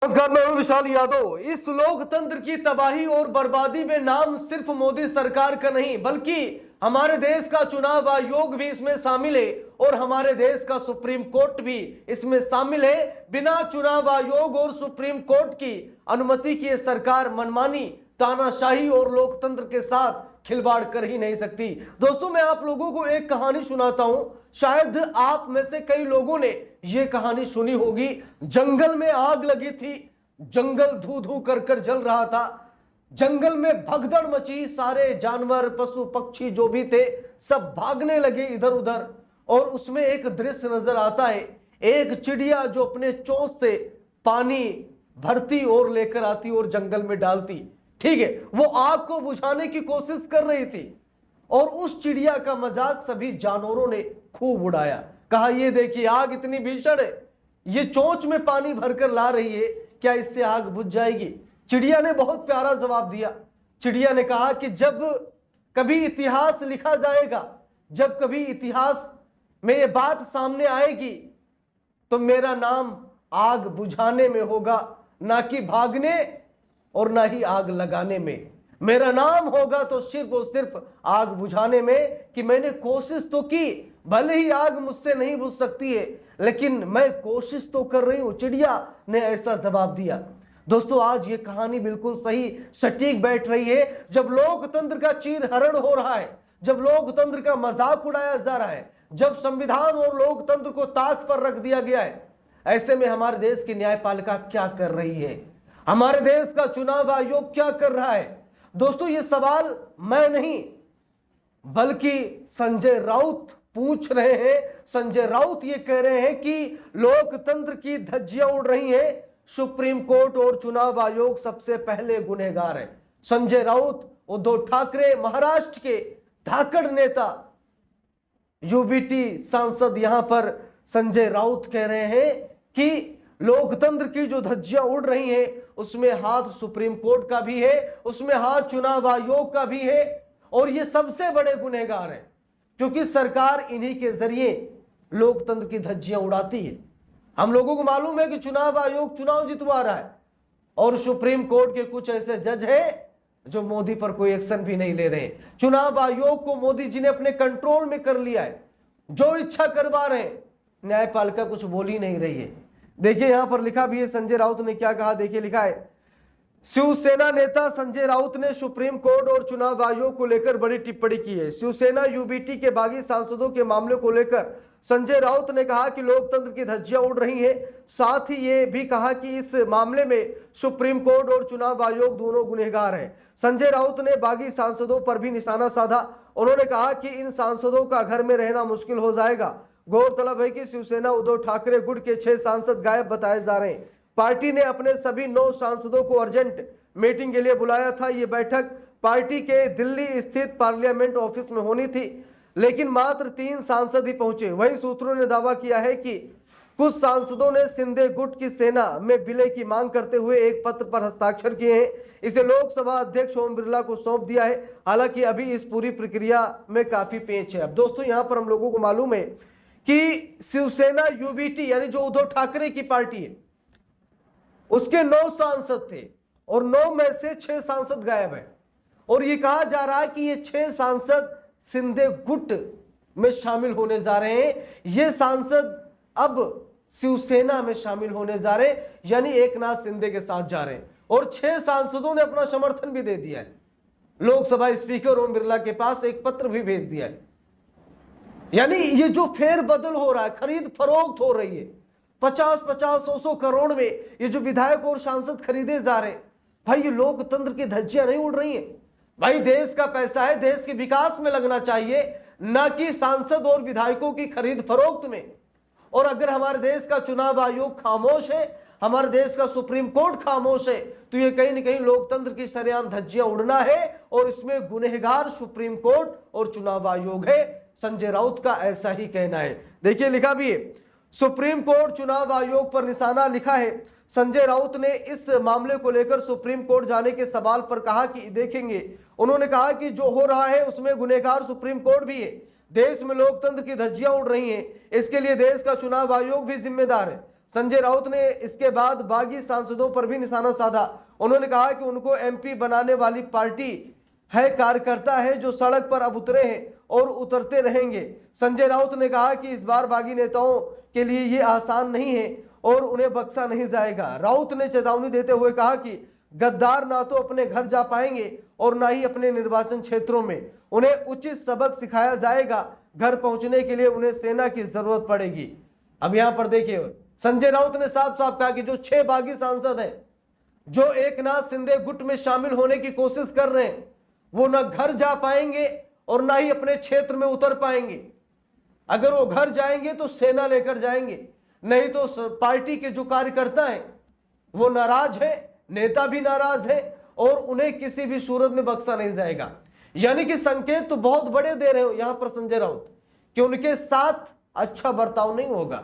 नमस्कार, मैं हूं विशाल यादव। इस लोकतंत्र की तबाही और बर्बादी में नाम सिर्फ मोदी सरकार का नहीं बल्कि हमारे देश का चुनाव आयोग भी इसमें शामिल है और हमारे देश का सुप्रीम कोर्ट भी इसमें शामिल है। बिना चुनाव आयोग और सुप्रीम कोर्ट की अनुमति की यह सरकार मनमानी, तानाशाही और लोकतंत्र के साथ खिलवाड़ कर ही नहीं सकती। दोस्तों, मैं आप लोगों को एक कहानी सुनाता हूं। शायद आप में से कई लोगों ने यह कहानी सुनी होगी। जंगल में आग लगी थी, जंगल धू धू कर कर जल रहा था। जंगल में भगदड़ मची, सारे जानवर, पशु पक्षी जो भी थे सब भागने लगे इधर उधर। और उसमें एक दृश्य नजर आता है, एक चिड़िया जो अपने चोंच से पानी भरती और लेकर आती और जंगल में डालती। ठीक है, वो आग को बुझाने की कोशिश कर रही थी और उस चिड़िया का मजाक सभी जानवरों ने खूब उड़ाया। कहा, ये देखिए आग इतनी भीषण है, ये चोंच में पानी भरकर ला रही है, क्या इससे आग बुझ जाएगी? चिड़िया ने बहुत प्यारा जवाब दिया। चिड़िया ने कहा कि जब कभी इतिहास लिखा जाएगा, जब कभी इतिहास में ये बात सामने आएगी तो मेरा नाम आग बुझाने में होगा, ना कि भागने और ना ही आग लगाने में। मेरा नाम होगा तो सिर्फ और सिर्फ आग बुझाने में कि मैंने कोशिश तो की। भले ही आग मुझसे नहीं बुझ सकती है लेकिन मैं कोशिश तो कर रही हूं। चिड़िया ने ऐसा जवाब दिया। दोस्तों, आज ये कहानी बिल्कुल सही सटीक बैठ रही है। जब लोकतंत्र का चीरहरण हो रहा है, जब लोकतंत्र का मजाक उड़ाया जा रहा है, जब संविधान और लोकतंत्र को ताक पर रख दिया गया है, ऐसे में हमारे देश की न्यायपालिका क्या कर रही है? हमारे देश का चुनाव आयोग क्या कर रहा है? दोस्तों, ये सवाल मैं नहीं बल्कि संजय राउत पूछ रहे हैं। संजय राउत ये कह रहे हैं कि लोकतंत्र की धज्जियां उड़ रही हैं, सुप्रीम कोर्ट और चुनाव आयोग सबसे पहले गुनहगार है। संजय राउत, उद्धव ठाकरे, महाराष्ट्र के धाकड़ नेता, यूबीटी सांसद, यहां पर संजय राउत कह रहे हैं कि लोकतंत्र की जो धज्जियां उड़ रही हैं उसमें हाथ सुप्रीम कोर्ट का भी है, उसमें हाथ चुनाव आयोग का भी है और ये सबसे बड़े गुनहगार हैं क्योंकि सरकार इन्हीं के जरिए लोकतंत्र की धज्जियां उड़ाती है। हम लोगों को मालूम है कि चुनाव आयोग चुनाव जितवा रहा है और सुप्रीम कोर्ट के कुछ ऐसे जज हैं जो मोदी पर कोई एक्शन भी नहीं ले रहे। चुनाव आयोग को मोदी जी ने अपने कंट्रोल में कर लिया है, जो इच्छा करवा रहे हैं। न्यायपालिका कुछ बोल ही नहीं रही है। देखिए यहां पर लिखा भी है, संजय राउत ने क्या कहा। देखिए लिखा है, शिवसेना नेता संजय राउत ने सुप्रीम कोर्ट और चुनाव आयोग को लेकर बड़ी टिप्पणी की है। शिवसेना यूबीटी के बागी सांसदों के मामले को लेकर संजय राउत ने कहा कि लोकतंत्र की धज्जियां उड़ रही हैं। साथ ही ये भी कहा कि इस मामले में सुप्रीम कोर्ट और चुनाव आयोग दोनों गुनहगार हैं। संजय राउत ने बागी सांसदों पर भी निशाना साधा। उन्होंने कहा कि इन सांसदों का घर में रहना मुश्किल हो जाएगा। गौरतलब है कि शिवसेना उद्धव ठाकरे गुट के 6 सांसद गायब बताए जा रहे हैं। पार्टी ने अपने सभी 9 सांसदों को अर्जेंट मीटिंग के लिए बुलाया था। ये बैठक पार्टी के दिल्ली स्थित पार्लियामेंट ऑफिस में होनी थी लेकिन मात्र 3 सांसद ही पहुंचे। वहीं सूत्रों ने दावा किया है कि कुछ सांसदों ने शिंदे गुट की सेना में विलय की मांग करते हुए एक पत्र पर हस्ताक्षर किए हैं। इसे लोकसभा अध्यक्ष ओम बिरला को सौंप दिया है। हालांकि अभी इस पूरी प्रक्रिया में काफी पेच है। अब दोस्तों, यहां पर हम लोगों को मालूम है कि शिवसेना यूबीटी यानी जो उद्धव ठाकरे की पार्टी है उसके 9 सांसद थे और 9 में से 6 सांसद गायब है। और ये कहा जा रहा है कि ये 6 सांसद शिंदे गुट में शामिल होने जा रहे हैं। ये सांसद अब शिवसेना में शामिल होने जा रहे हैं, यानी एकनाथ शिंदे के साथ जा रहे हैं। और 6 सांसदों ने अपना समर्थन भी दे दिया है। लोकसभा स्पीकर ओम बिरला के पास एक पत्र भी भेज दिया है। यानी ये जो फेरबदल हो रहा है, खरीद फरोख्त हो रही है, 50-50, 100 करोड़ में ये जो विधायक और सांसद खरीदे जा रहे हैं, भाई ये लोकतंत्र की धज्जियां नहीं उड़ रही हैं। भाई देश का पैसा है, देश के विकास में लगना चाहिए, ना कि सांसद और विधायकों की खरीद फरोख्त में। और अगर हमारे देश का चुनाव आयोग खामोश है, हमारे देश का सुप्रीम कोर्ट खामोश है, तो ये कहीं ना कहीं लोकतंत्र की सरेआम धज्जियां उड़ना है और इसमें गुनहगार सुप्रीम कोर्ट और चुनाव आयोग है। संजय राउत का ऐसा ही कहना है। देखिए लिखा भी है, सुप्रीम कोर्ट चुनाव आयोग पर निशाना लिखा है। संजय राउत ने इस मामले को लेकर सुप्रीम कोर्ट जाने के सवाल पर कहा कि देखेंगे। उन्होंने कहा कि जो हो रहा है उसमें गुनहगार सुप्रीम कोर्ट भी है। देश में लोकतंत्र की धज्जियां उड़ रही हैं, इसके लिए देश का चुनाव आयोग भी जिम्मेदार है। संजय राउत ने इसके बाद बागी सांसदों पर भी निशाना साधा। उन्होंने कहा कि उनको एमपी बनाने वाली पार्टी है, कार्यकर्ता है जो सड़क पर अब उतरे हैं और उतरते रहेंगे। संजय राउत ने कहा कि इस बार बागी नेताओं के लिए ये आसान नहीं है और उन्हें बख्शा नहीं जाएगा। राउत ने चेतावनी देते हुए कहा कि गद्दार ना तो अपने घर जा पाएंगे और ना ही अपने निर्वाचन क्षेत्रों में। उन्हें उचित सबक सिखाया जाएगा। घर पहुंचने के लिए उन्हें सेना की जरूरत पड़ेगी। अब यहां पर देखिए, संजय राउत ने साफ साफ कहा कि जो 6 बागी सांसद हैं जो एकनाथ शिंदे गुट में शामिल होने की कोशिश कर रहे हैं, वो ना घर जा पाएंगे और ना ही अपने क्षेत्र में उतर पाएंगे। अगर वो घर जाएंगे तो सेना लेकर जाएंगे, नहीं तो पार्टी के जो कार्यकर्ता हैं वो नाराज है, नेता भी नाराज है और उन्हें किसी भी सूरत में बख्शा नहीं जाएगा। यानी कि संकेत तो बहुत बड़े दे रहे हो यहां पर संजय राउत कि उनके साथ अच्छा बर्ताव नहीं होगा।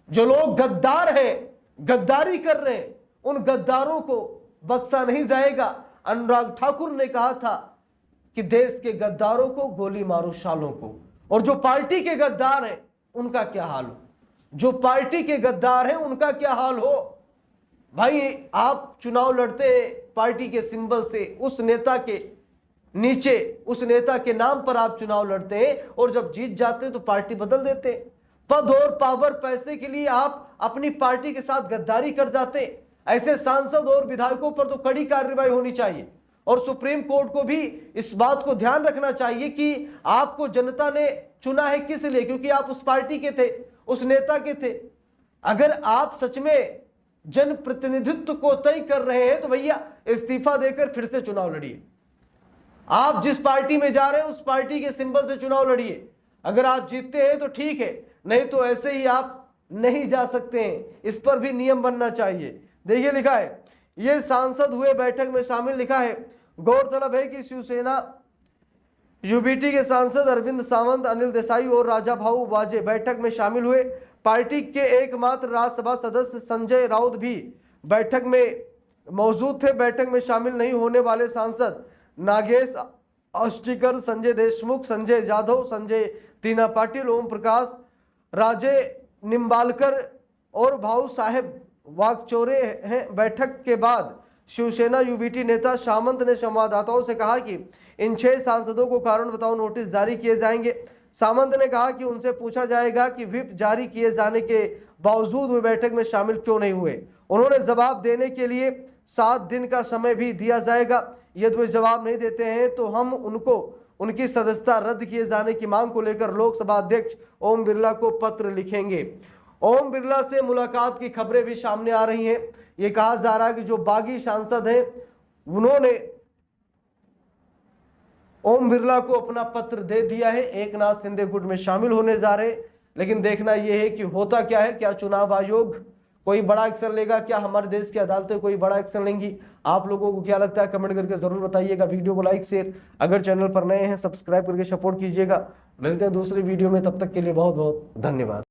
जो लोग गद्दार हैं, गद्दारी कर रहे हैं, उन गद्दारों को बख्शा नहीं जाएगा। अनुराग ठाकुर ने कहा था कि देश के गद्दारों को गोली मारो सालों को। और जो पार्टी के गद्दार हैं उनका क्या हाल हो, जो पार्टी के गद्दार हैं उनका क्या हाल हो। भाई आप चुनाव लड़ते पार्टी के सिंबल से, उस नेता के नीचे, उस नेता के नाम पर आप चुनाव लड़ते हैं और जब जीत जाते हैं तो पार्टी बदल देते हैं। पद और पावर, पैसे के लिए आप अपनी पार्टी के साथ गद्दारी कर जाते हैं। ऐसे सांसद और विधायकों पर तो कड़ी कार्रवाई होनी चाहिए और सुप्रीम कोर्ट को भी इस बात को ध्यान रखना चाहिए कि आपको जनता ने चुना है किस लिए, क्योंकि आप उस पार्टी के थे, उस नेता के थे। अगर आप सच में जनप्रतिनिधित्व को तय कर रहे हैं तो भैया इस्तीफा देकर फिर से चुनाव लड़िए। आप जिस पार्टी में जा रहे हैं उस पार्टी के सिंबल से चुनाव लड़िए। अगर आप जीतते हैं तो ठीक है, नहीं तो ऐसे ही आप नहीं जा सकते हैं। इस पर भी नियम बनना चाहिए। देखिए लिखा है, ये सांसद हुए बैठक में शामिल। लिखा है, गौरतलब है कि शिवसेना यूबीटी के सांसद अरविंद सावंत, अनिल देसाई और राजा भाऊ वाजे बैठक में शामिल हुए। पार्टी के एकमात्र राज्यसभा सदस्य संजय राउत भी बैठक में मौजूद थे। बैठक में शामिल नहीं होने वाले सांसद नागेश औष्टिकर, संजय देशमुख, संजय जाधव, संजय तीना पाटिल, ओम प्रकाश राजे निम्बालकर और भाऊ साहेब वागचौरे हैं। बैठक के बाद शिवसेना यूबीटी नेता सामंत ने संवाददाताओं से कहा कि इन 6 सांसदों को कारण बताओ नोटिस जारी किए जाएंगे। सामंत ने कहा कि उनसे पूछा जाएगा कि व्हिप जारी किए जाने के बावजूद वे बैठक में शामिल क्यों नहीं हुए। उन्होंने जवाब देने के लिए 7 दिन का समय भी दिया जाएगा। यदि वे जवाब नहीं देते हैं तो हम उनको उनकी सदस्यता रद्द किए जाने की मांग को लेकर लोकसभा अध्यक्ष ओम बिरला को पत्र लिखेंगे। ओम बिरला से मुलाकात की खबरें भी सामने आ रही हैं। ये कहा जा रहा है कि जो बागी सांसद हैं उन्होंने ओम बिरला को अपना पत्र दे दिया है, एकनाथ शिंदे गुट में शामिल होने जा रहे। लेकिन देखना यह है कि होता क्या है, क्या चुनाव आयोग कोई बड़ा एक्शन लेगा, क्या हमारे देश की अदालतें कोई बड़ा एक्शन लेंगी। आप लोगों को क्या लगता है कमेंट करके जरूर बताइएगा। वीडियो को लाइक शेयर, अगर चैनल पर नए हैं सब्सक्राइब करके सपोर्ट कीजिएगा। मिलते हैं दूसरी वीडियो में, तब तक के लिए बहुत बहुत धन्यवाद।